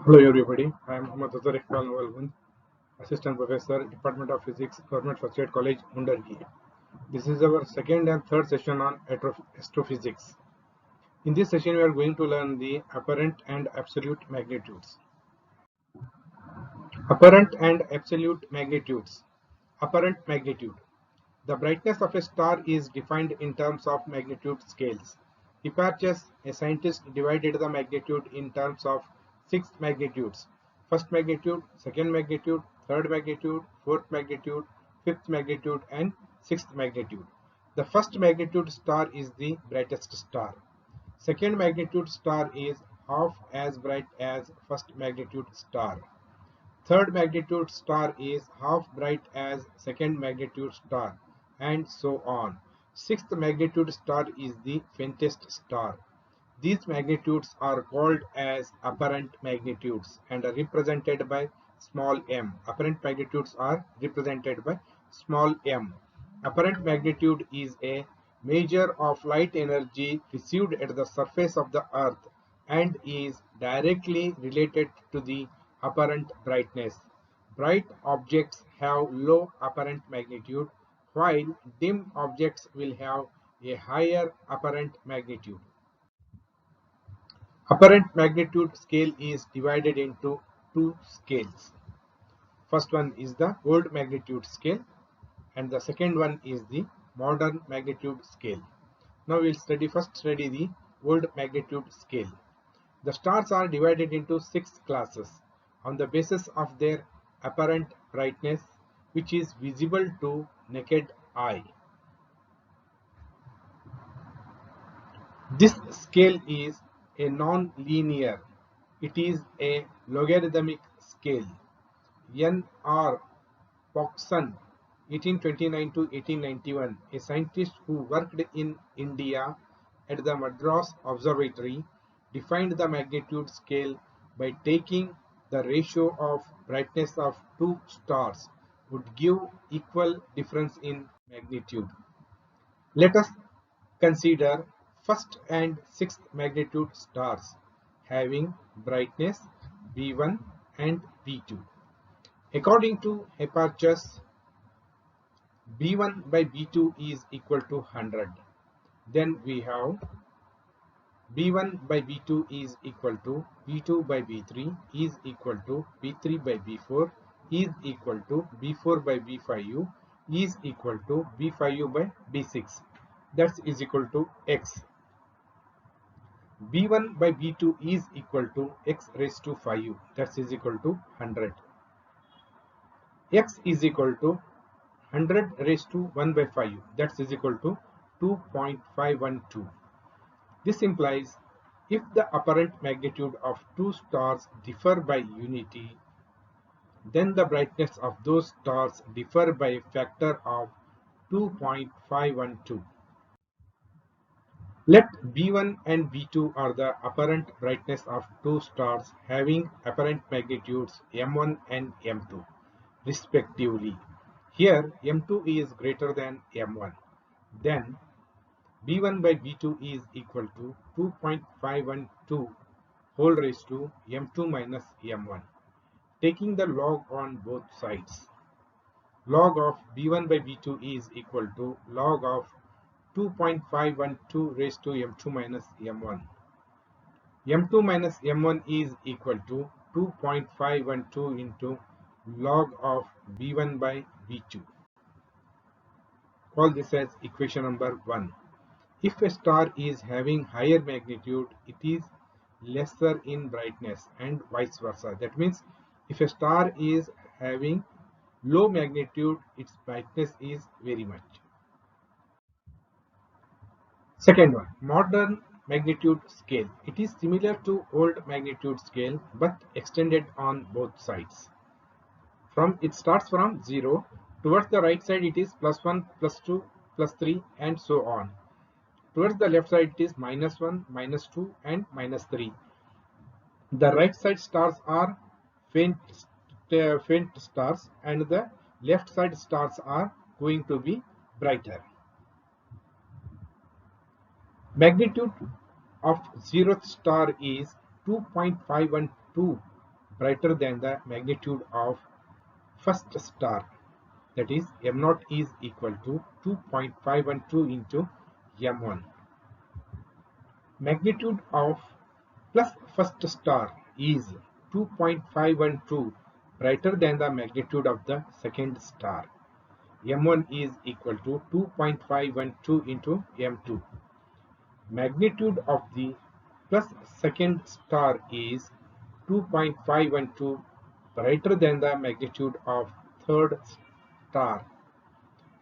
Hello everybody, I am Muhammad Tariq Walwun, Assistant Professor, Department of Physics, Government First Aid College, Mundargi. This is our second and third session on astrophysics. In this session, we are going to learn the apparent and absolute magnitudes. Apparent and absolute magnitudes. Apparent magnitude. The brightness of a star is defined in terms of magnitude scales. Hipparchus, a scientist, divided the magnitude in terms of six magnitudes: first magnitude, second magnitude, third magnitude, fourth magnitude, fifth magnitude, and sixth magnitude. The first magnitude star is the brightest star. Second magnitude star is half as bright as first magnitude star. Third magnitude star is half bright as second magnitude star, and so on. Sixth magnitude star is the faintest star. These magnitudes are called as apparent magnitudes and are represented by small m. Apparent magnitudes are represented by small m. Apparent magnitude is a measure of light energy received at the surface of the earth and is directly related to the apparent brightness. Bright objects have low apparent magnitude, while dim objects will have a higher apparent magnitude. Apparent magnitude scale is divided into two scales. First one is the old magnitude scale and the second one is the modern magnitude scale. Now we'll first study the old magnitude scale. The stars are divided into six classes on the basis of their apparent brightness, which is visible to naked eye. This scale is a non-linear. It is a logarithmic scale. N.R. Pogson, 1829 to 1891, a scientist who worked in India at the Madras Observatory, defined the magnitude scale by taking the ratio of brightness of two stars would give equal difference in magnitude. Let us consider first and sixth magnitude stars having brightness B1 and B2. According to Hipparchus, B1 by B2 is equal to 100. Then we have B1 by B2 is equal to B2 by B3 is equal to B3 by B4 is equal to B4 by B5 is equal to B5 by B6. That is equal to X. B1 by B2 is equal to X raised to 5. That is equal to 100. X is equal to 100 raised to 1 by 5. That is equal to 2.512. This implies if the apparent magnitude of two stars differ by unity, then the brightness of those stars differ by a factor of 2.512. Let B1 and B2 are the apparent brightness of two stars having apparent magnitudes M1 and M2 respectively. Here M2 is greater than M1. Then B1 by B2 is equal to 2.512 whole raised to M2 minus M1. Taking the log on both sides, log of B1 by B2 is equal to log of 2.512 raised to M2 minus M1. M2 minus M1 is equal to 2.512 into log of B1 by B2. Call this as equation number 1. If a star is having higher magnitude, it is lesser in brightness and vice versa. That means if a star is having low magnitude, its brightness is very much. Second one, modern magnitude scale. It is similar to old magnitude scale but extended on both sides. It starts from 0. Towards the right side it is +1, +2, +3 and so on. Towards the left side it is -1, -2 and -3. The right side stars are faint stars and the left side stars are going to be brighter. Magnitude of 0th star is 2.512 brighter than the magnitude of first star, that is m0 is equal to 2.512 into m1. Magnitude of plus first star is 2.512 brighter than the magnitude of the second star. M1 is equal to 2.512 into M2. Magnitude of the plus second star is 2.512 brighter than the magnitude of third star.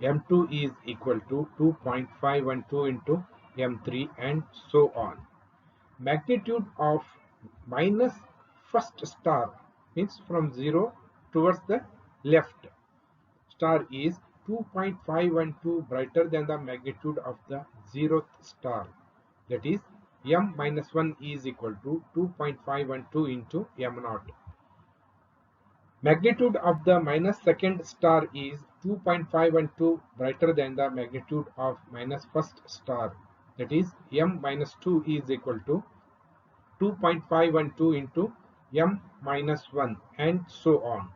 M2 is equal to 2.512 into M3 and so on. Magnitude of minus first star means from 0 towards the left star is 2.512 brighter than the magnitude of the 0th star, that is m minus 1 is equal to 2.512 into m0. Magnitude of the minus second star is 2.512 brighter than the magnitude of minus first star, that is m minus 2 is equal to 2.512 into m minus 1 and so on.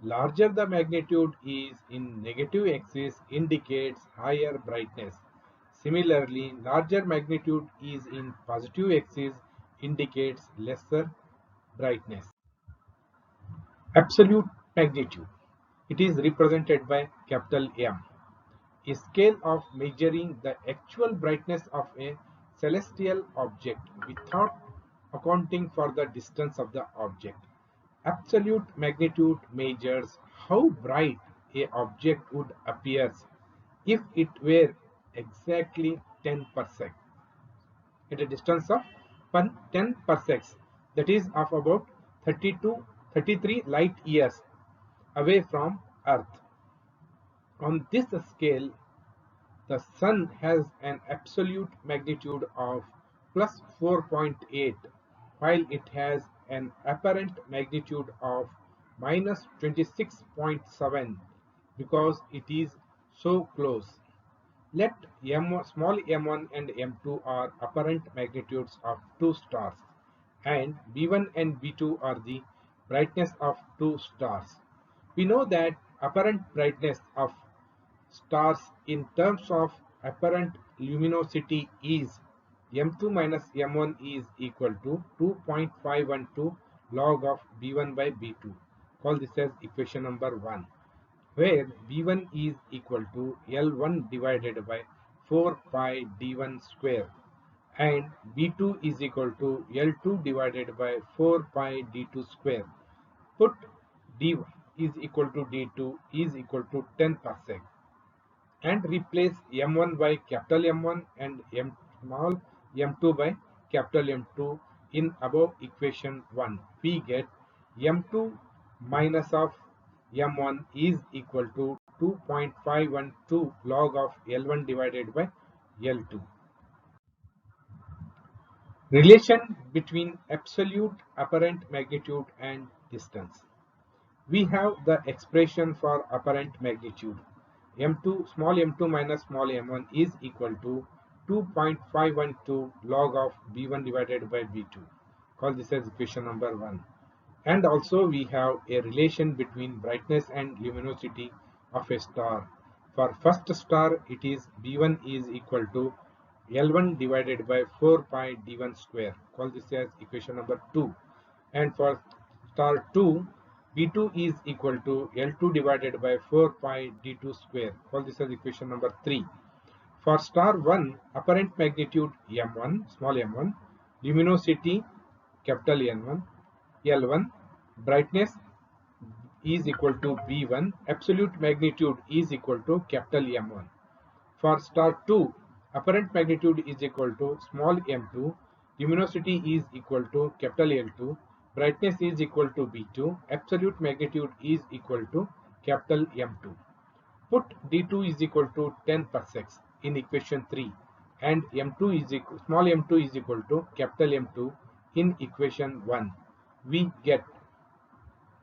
Larger the magnitude is in negative axis indicates higher brightness. Similarly, larger magnitude is in positive axis indicates lesser brightness. Absolute magnitude. It is represented by capital M, a scale of measuring the actual brightness of a celestial object without accounting for the distance of the object. Absolute magnitude measures how bright a object would appear if it were exactly 10 parsecs at a distance of 10 parsecs, that is of about 33 light years away from Earth. On this scale, the Sun has an absolute magnitude of plus 4.8, while it has an apparent magnitude of minus 26.7 because it is so close. Let small m1 and m2 are apparent magnitudes of two stars, and b1 and b2 are the brightness of two stars. We know that apparent brightness of stars in terms of apparent luminosity is m2 minus m1 is equal to 2.512 log of b1 by b2. Call this as equation number 1, where b1 is equal to L1 divided by 4 pi d1 square and b2 is equal to L2 divided by 4 pi d2 square. Put d1 is equal to d2 is equal to 10 parsec and replace m1 by capital M1 and small m2 by capital M2 in above equation 1. We get m2 minus of m1 is equal to 2.512 log of L1 divided by L2. Relation between absolute apparent magnitude and distance. We have the expression for apparent magnitude. M2 small m2 minus small m1 is equal to 2.512 log of b1 divided by b2. Call this as equation number 1. And also we have a relation between brightness and luminosity of a star. For first star, it is b1 is equal to L1 divided by 4 pi d1 square. Call this as equation number 2. And for star 2, b2 is equal to L2 divided by 4 pi d2 square. Call this as equation number 3. For star 1, apparent magnitude m1, small m1, luminosity capital N1, L1, brightness is equal to b1, absolute magnitude is equal to capital M1. For star 2, apparent magnitude is equal to small m2, luminosity is equal to capital L2, brightness is equal to b2, absolute magnitude is equal to capital M2. Put d2 is equal to 10 parsecs in equation 3 and m2 is equal, small m2 is equal to capital M2 in equation 1. We get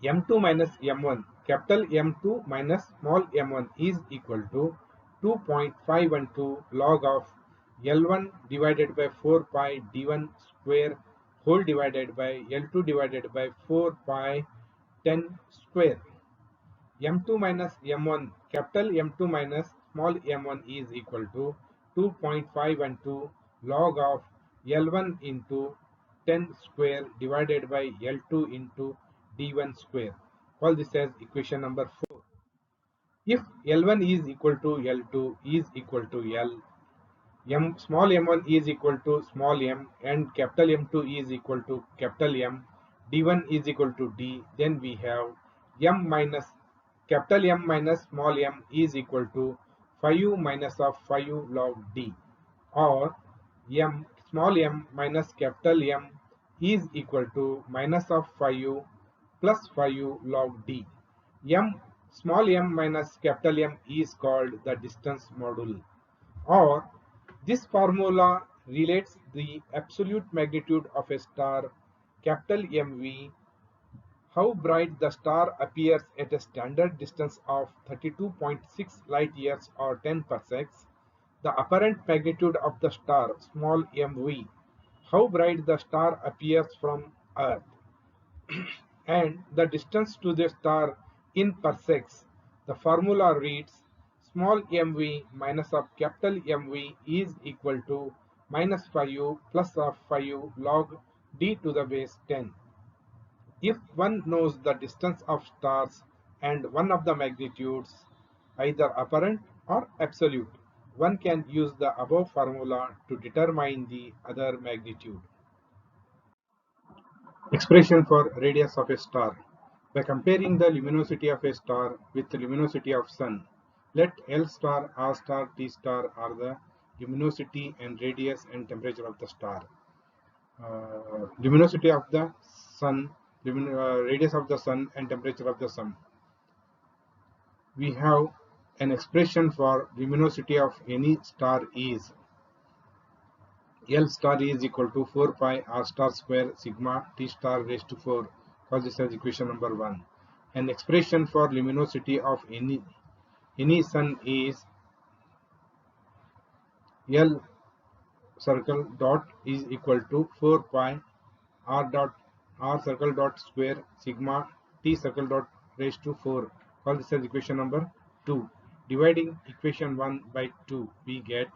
m2 minus m1, capital M2 minus small m1 is equal to 2.512 log of L1 divided by 4 pi d1 square whole divided by L2 divided by 4 pi 10 square. M2 minus M1, capital M2 minus small m1 is equal to 2.512 log of L1 into 10 square divided by L2 into D1 square. Call this as equation number 4. If L1 is equal to L2 is equal to L, small m1 is equal to small m, and capital M2 is equal to capital M, D1 is equal to D, then we have M minus capital M minus small m is equal to 5 minus of 5 log D, or M small m minus capital M is equal to minus of 5 plus 5 log D. M small m minus capital M is called the distance module, or this formula relates the absolute magnitude of a star, capital MV, how bright the star appears at a standard distance of 32.6 light years or 10 parsecs, the apparent magnitude of the star, small mv, how bright the star appears from Earth, and the distance to the star in parsecs. The formula reads small mv minus of capital MV is equal to minus 5 plus of 5 log d to the base 10. If one knows the distance of stars and one of the magnitudes, either apparent or absolute, one can use the above formula to determine the other magnitude. Expression for radius of a star. By comparing the luminosity of a star with the luminosity of sun, let L star, R star, T star are the luminosity and radius and temperature of the star. Luminosity of the sun, radius of the sun, and temperature of the sun. We have an expression for luminosity of any star is L star is equal to 4 pi R star square sigma T star raised to 4. Call this as equation number 1. An expression for luminosity of any sun is L circle dot is equal to 4 pi R circle dot square sigma T circle dot raised to 4. Call this as equation number 2. Dividing equation 1 by 2, we get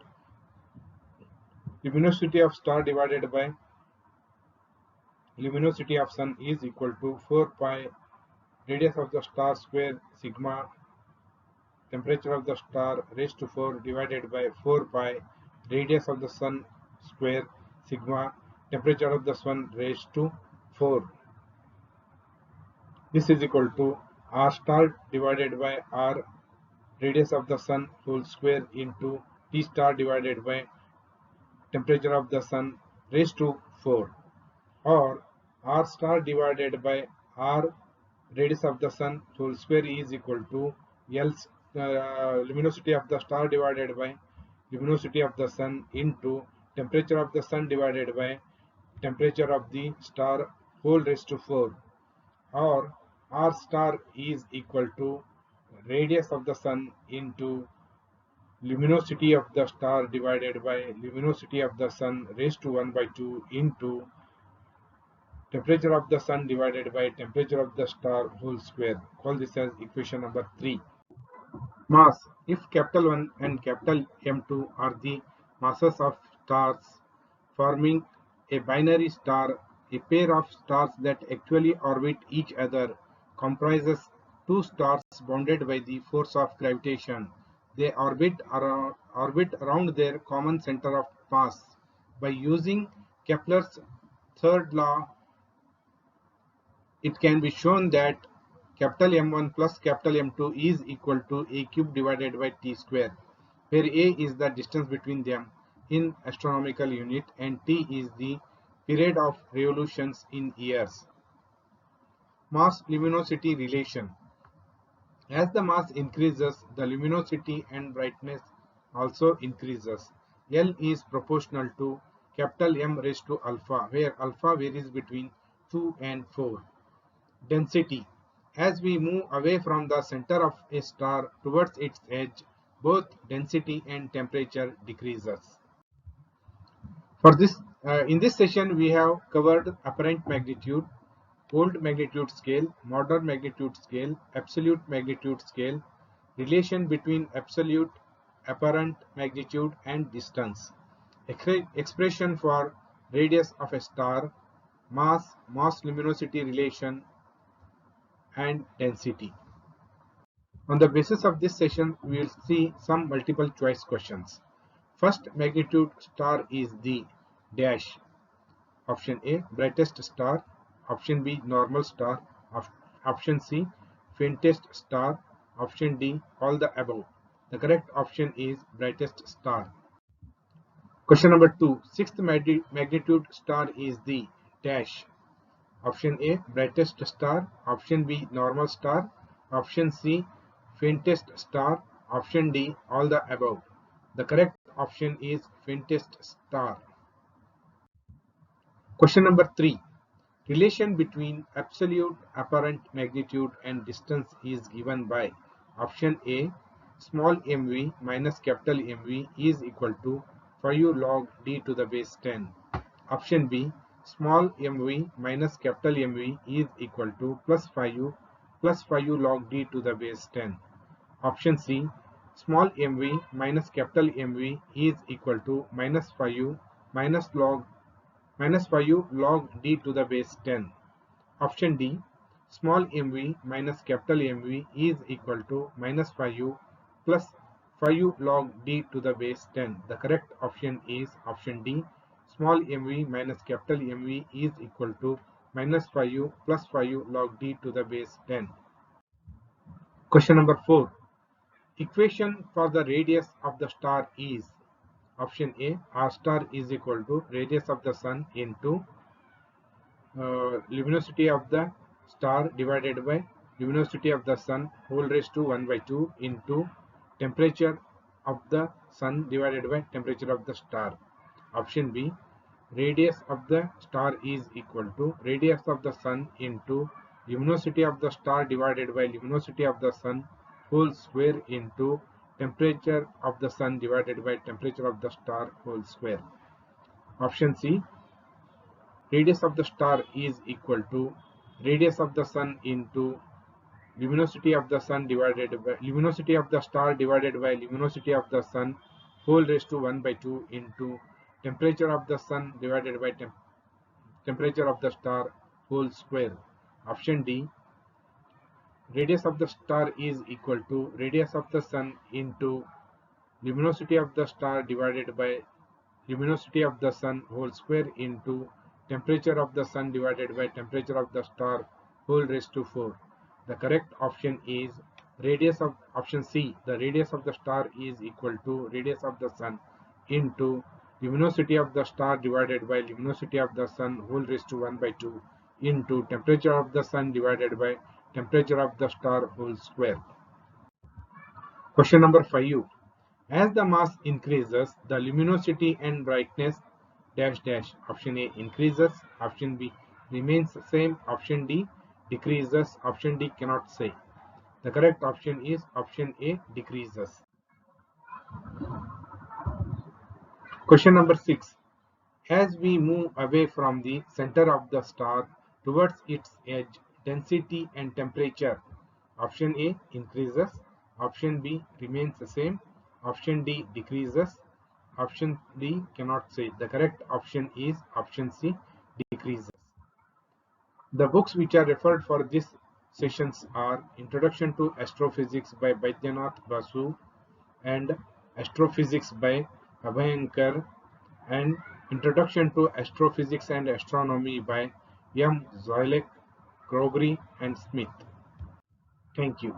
luminosity of star divided by luminosity of sun is equal to 4 pi radius of the star square sigma temperature of the star raised to 4 divided by 4 pi radius of the sun square sigma temperature of the sun raised to 4. This is equal to R star divided by R radius of the sun whole square into T star divided by temperature of the sun raised to 4, or R star divided by R radius of the sun whole square is equal to L luminosity of the star divided by luminosity of the sun into temperature of the sun divided by temperature of the star whole raised to 4, or R star is equal to radius of the sun into luminosity of the star divided by luminosity of the sun raised to 1 by 2 into temperature of the sun divided by temperature of the star whole square. Call this as equation number 3. Mass. If capital 1 and capital M2 are the masses of stars forming a binary star, a pair of stars that actually orbit each other comprises two stars bounded by the force of gravitation. They orbit around their common center of mass. By using Kepler's third law, it can be shown that capital M1 plus capital M2 is equal to a cube divided by t square, where a is the distance between them in astronomical unit and t is the period of revolutions in years. Mass luminosity relation. As the mass increases, the luminosity and brightness also increases. L is proportional to capital M raised to alpha, where alpha varies between 2 and 4. Density. As we move away from the center of a star towards its edge, both density and temperature decreases. For this In this session, we have covered apparent magnitude, old magnitude scale, modern magnitude scale, absolute magnitude scale, relation between absolute, apparent magnitude and distance, expression for radius of a star, mass luminosity relation, and density. On the basis of this session, we will see some multiple choice questions. First magnitude star is the dash. Option A, brightest star. Option B, normal star. Option C, faintest star. Option D, all the above. The correct option is brightest star. Question number 2. Sixth magnitude star is the dash. Option A, brightest star. Option B, normal star. Option C, faintest star. Option D, all the above. The correct option is faintest star. Question number 3. Relation between absolute apparent magnitude and distance is given by option A, small mv minus capital MV is equal to 5 log d to the base 10. Option B, small mv minus capital MV is equal to plus 5 log d to the base 10. Option C, small mv minus capital MV is equal to minus 5 log d to the base 10. Option D, small mv minus capital MV is equal to minus 5 plus 5 log d to the base 10. The correct option is option D, small mv minus capital MV is equal to minus 5 plus 5 log d to the base 10. Question number 4. Equation for the radius of the star is option A, R star is equal to radius of the sun into luminosity of the star divided by luminosity of the sun whole raised to 1 by 2 into temperature of the sun divided by temperature of the star. Option B, radius of the star is equal to radius of the sun into luminosity of the star divided by luminosity of the sun whole square into temperature of the sun divided by temperature of the star whole square. Option C, radius of the star is equal to radius of the sun into luminosity of the sun divided by luminosity of the star divided by luminosity of the sun whole raised to 1 by 2 into temperature of the sun divided by temperature of the star whole square. Option D, radius of the star is equal to radius of the sun into luminosity of the star divided by luminosity of the sun whole square into temperature of the sun divided by temperature of the star whole raised to 4. The correct option is radius of option C. The radius of the star is equal to radius of the sun into luminosity of the star divided by luminosity of the sun whole raised to 1 by 2 into temperature of the sun divided by temperature of the star whole square. Question number 5. As the mass increases, the luminosity and brightness dash dash. Option A increases, option B remains the same, option D decreases, option D cannot say. The correct option is option A, decreases. Question number 6. As we move away from the center of the star towards its edge, density and temperature. Option A increases, option B remains the same, option D decreases, option D cannot say. The correct option is option C, decreases. The books which are referred for these sessions are Introduction to Astrophysics by Baidyanath Basu and Astrophysics by Abhyankar and Introduction to Astrophysics and Astronomy by M. Zoelek, Gregory and Smith. Thank you.